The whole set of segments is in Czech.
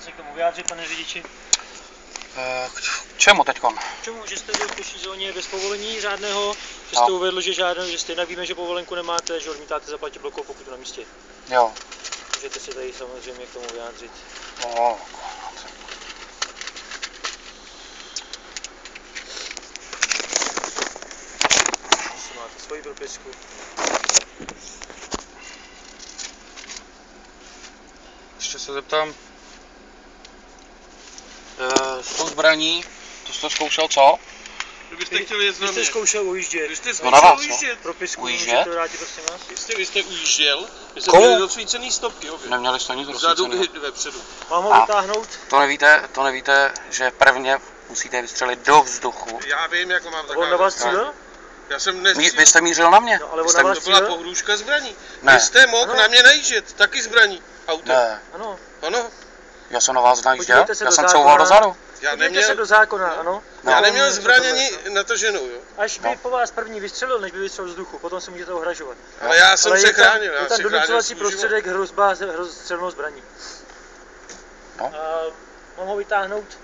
Se k tomu vyjádřit, pane řidiči? K čemu teďkon? K čemu, že jste byl v pěší zóně bez povolení žádného, že jste uvedl, že jinak víme, že povolenku nemáte, že odmítáte zaplatit blokovou pokutu na místě. Jo. Můžete se tady samozřejmě k tomu vyjádřit. No, Máte svoji propisku. ještě se zeptám. S tou zbraní, to jsi to zkoušel co? Kdybyste chtěli jet na mě. Vy jste zkoušel ujíždět. Vy jste No na zkoušel vás, no. ujíždět. Propisku Ujíždět? můžete vrátit, prosím vás. Vy jste ujížděl, vy jste Komu? měli rozsvícený stopky, obě. Neměli jste nic Vzadu rozsvíceného. i vepředu. Mám ho vytáhnout? To nevíte, že prvně musíte vystřelit do vzduchu. Já vím, jak ho mám On na takhle. vás střílel? Já jsem Vy nestřílel. jste mířil na mě? No, ale Vy on jste na vás To byla pohrůžka zbraní. Ne. Vy jste mohl Ano. na mě najíždět, taky zbraní. Autem. Ne, Ano. Ano. já jsem na vás najížděl, Podívejte se já do jsem zákona. couval dozadu. Já Podívejte se neměl, do zákona, ano. já neměl No, zbraň to ani nataženou, jo. Až by po vás první vystřelil, než by vystřelil vzduchu, potom se můžete ohražovat. Ale já jsem Ale se je tam- chránil, je já tam si chránil donucovací svůj život. prostředek hrozba střelnou zbraní. No. A mám ho vytáhnout,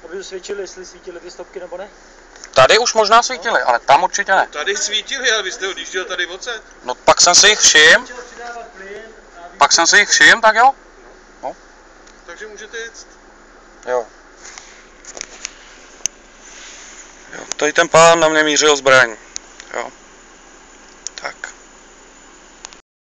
aby usvědčili, jestli svítily ty stopky nebo ne? Tady už možná svítili, ale tam určitě ne. Tady svítili, ale vy jste odjížděl tady odsaď. No pak jsem si jich všim, tak jo. Takže můžete jet. Jo. Tady ten pán na mě mířil zbraň. Jo.